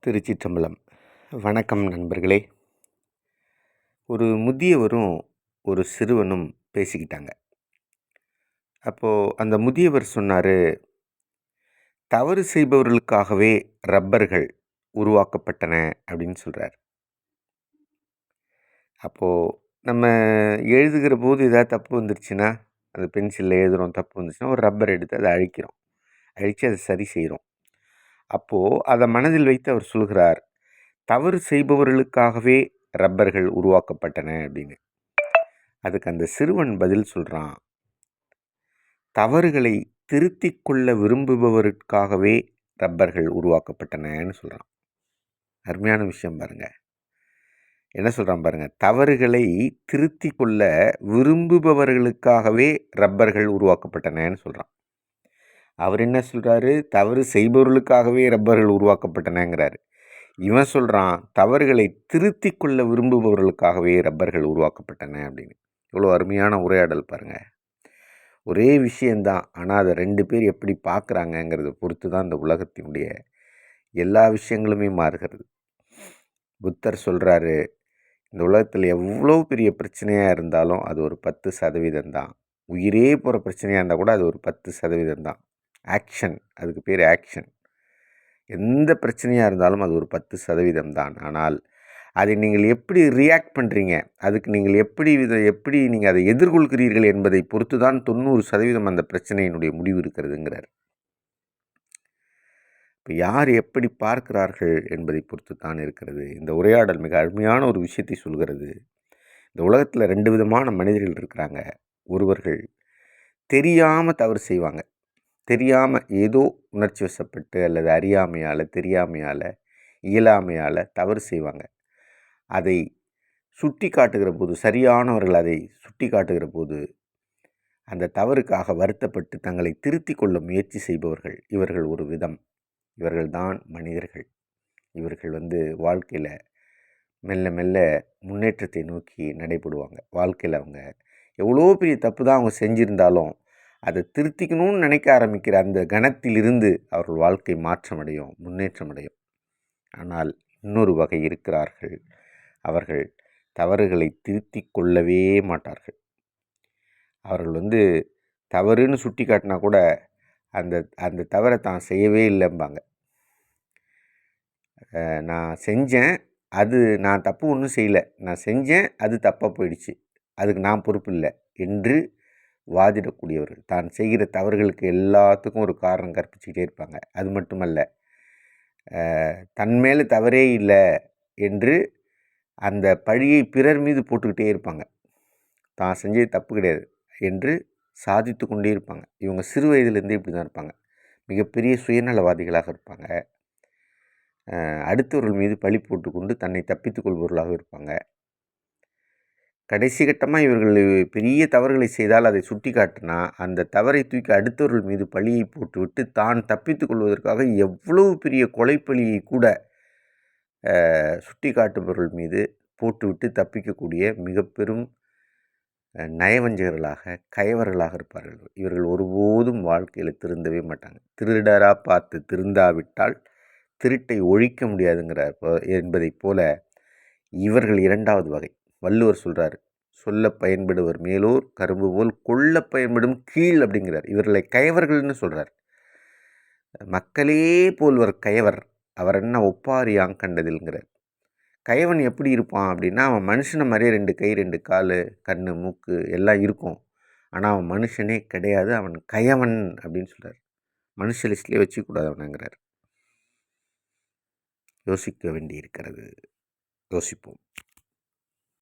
திருச்சிற்றம்பலம். வணக்கம் நண்பர்களே. ஒரு முதியவரும் ஒரு சிறுவனும் பேசிக்கிட்டாங்க. அந்த முதியவர் சொன்னாரு, தவறு செய்பவர்களுக்காகவே ரப்பர்கள் உருவாக்கப்பட்டன அப்படின்னு சொல்றார். அப்போ நம்ம எழுதுகிற போது ஏதாவது தப்பு வந்துருச்சுன்னா, அந்த பென்சிலில் எழுதுகிறோம், தப்பு வந்துச்சுன்னா ஒரு ரப்பர் எடுத்து அதை அழிக்கிறோம். அழித்து அதை சரி செய்கிறோம். அப்போது அதை மனதில் வைத்து அவர் சொல்கிறார், தவறு செய்பவர்களுக்காகவே ரப்பர்கள் உருவாக்கப்பட்டன அப்படின்னு. அதுக்கு அந்த சிறுவன் பதில் சொல்கிறான், தவறுகளை திருத்திக் கொள்ள விரும்புபவருக்காகவே ரப்பர்கள் உருவாக்கப்பட்டனன்னு சொல்கிறான். அருமையான விஷயம் பாருங்க. என்ன சொல்கிறான் பாருங்க, தவறுகளை திருத்தி கொள்ள விரும்புபவர்களுக்காகவே ரப்பர்கள் உருவாக்கப்பட்டனன்னு சொல்கிறான். அவர் என்ன சொல்கிறாரு, தவறு செய்பவர்களுக்காகவே ரப்பர்கள் உருவாக்கப்பட்டனங்கிறாரு. இவன் சொல்கிறான், தவறுகளை திருத்தி கொள்ள விரும்புபவர்களுக்காகவே ரப்பர்கள் உருவாக்கப்பட்டன அப்படின்னு. இவ்வளோ அருமையான உரையாடல் பாருங்கள். ஒரே விஷயந்தான், ஆனால் அதை ரெண்டு பேர் எப்படி பார்க்குறாங்கங்கிறத பொறுத்து தான் இந்த உலகத்தினுடைய எல்லா விஷயங்களுமே மாறுகிறது. புத்தர் சொல்கிறாரு, இந்த உலகத்தில் எவ்வளோ பெரிய பிரச்சனையாக இருந்தாலும் அது ஒரு 10% தான். உயிரே போகிற பிரச்சனையாக இருந்தால் கூட அது ஒரு 10% தான். ஆக்ஷன், அதுக்கு பேர் ஆக்ஷன். எந்த பிரச்சனையாக இருந்தாலும் அது ஒரு 10% தான். ஆனால் அதை நீங்கள் எப்படி ரியாக்ட் பண்ணுறீங்க, அதுக்கு நீங்கள் எப்படி நீங்கள் அதை எதிர்கொள்கிறீர்கள் என்பதை பொறுத்து தான் 90% அந்த பிரச்சனையினுடைய முடிவு இருக்கிறதுங்கிறார். இப்போ யார் எப்படி பார்க்கிறார்கள் என்பதை பொறுத்து தான் இருக்கிறது. இந்த உரையாடல் மிக அருமையான ஒரு விஷயத்தை சொல்கிறது. இந்த உலகத்தில் 2 விதமான மனிதர்கள் இருக்கிறாங்க. ஒருவர்கள் தெரியாமல் தவறு செய்வாங்க. தெரியாமல் ஏதோ உணர்ச்சி வசப்பட்டு அல்லது அறியாமையால், தெரியாமையால், இயலாமையால் தவறு செய்வாங்க. அதை சுட்டி காட்டுகிற போது, சரியானவர்கள் அதை சுட்டி காட்டுகிற போது அந்த தவறுக்காக வருத்தப்பட்டு தங்களை திருத்தி கொள்ள முயற்சி செய்பவர்கள், இவர்கள் ஒரு விதம். இவர்கள்தான் மனிதர்கள். இவர்கள் வாழ்க்கையில் மெல்ல மெல்ல முன்னேற்றத்தை நோக்கி நடைபெறுவாங்க. வாழ்க்கையில் அவங்க எவ்வளோ பெரிய தப்பு தான் அவங்க செஞ்சுருந்தாலும் அதை திருத்திக்கணும்னு நினைக்க ஆரம்பிக்கிற அந்த கணத்திலிருந்து அவர்கள் வாழ்க்கை மாற்றமடையும், முன்னேற்றமடையும். ஆனால் இன்னொரு வகை இருக்கிறார்கள், அவர்கள் தவறுகளை திருத்தி கொள்ளவே மாட்டார்கள். அவர்கள் தவறுன்னு சுட்டி காட்டினா கூட அந்த அந்த தவறை தான் செய்யவே இல்லைம்பாங்க. நான் செஞ்சேன், அது நான் தப்பு ஒன்றும் செய்யலை, நான் செஞ்சேன், அது தப்பாக போயிடுச்சு, அதுக்கு நான் பொறுப்பு இல்லை என்று வாதிடக்கூடியவர்கள். தான் செய்கிற தவறுகளுக்கு எல்லாத்துக்கும் ஒரு காரணம் கற்பிச்சுக்கிட்டே இருப்பாங்க. அது மட்டுமல்ல, தன் மேலே தவறே இல்லை என்று அந்த பழியை பிறர் மீது போட்டுக்கிட்டே இருப்பாங்க. தான் செஞ்சது தப்பு கிடையாது என்று சாதித்து கொண்டே இருப்பாங்க. இவங்க சிறு வயதிலேருந்தே இப்படி தான் இருப்பாங்க. மிகப்பெரிய சுயநலவாதிகளாக இருப்பாங்க. அடுத்தவர்கள் மீது பழி போட்டுக்கொண்டு தன்னை தப்பித்துக் கொள்பவர்களாக இருப்பாங்க. கடைசி கட்டமாக இவர்கள் பெரிய தவறுகளை செய்தால் அதை சுட்டி காட்டினா அந்த தவறை தூக்கி அடுத்தவர்கள் மீது பழியை போட்டுவிட்டு தான் தப்பித்து கொள்வதற்காக எவ்வளவு பெரிய கொலைப்பழியை கூட சுட்டி காட்டுபவர்கள் மீது போட்டுவிட்டு தப்பிக்கக்கூடிய மிக பெரும் நயவஞ்சகர்களாக, கயவர்களாக இருப்பார்கள். இவர்கள் ஒருபோதும் வாழ்க்கையில் திருந்தவே மாட்டாங்க. திருடராக பார்த்து திருந்தாவிட்டால் திருட்டை ஒழிக்க முடியாதுங்கிறார் என்பதைப் போல இவர்கள் 2வது வகை. வள்ளுவர் சொல்கிறார், சொல்ல பயன்படுவர் மேலோர் கரும்பு போல் கொல்ல பயன்படும் கீழ் அப்படிங்கிறார். இவர்களை கயவர்கள்னு சொல்கிறார். மக்களே போல்வர் கயவர், அவர் என்ன ஒப்பாரி கண்டதில்ங்கிறார். கயவன் எப்படி இருப்பான் அப்படின்னா, அவன் மனுஷனை மாதிரியே 2 கை 2 கால், கண், மூக்கு எல்லாம் இருக்கும். ஆனால் அவன் மனுஷனே கிடையாது, அவன் கயவன் அப்படின்னு சொல்கிறார். மனுஷ லிஸ்ட்லேயே வச்சுக்கூடாது அவனுங்கிறார். யோசிக்க வேண்டி இருக்கிறது. யோசிப்போம்.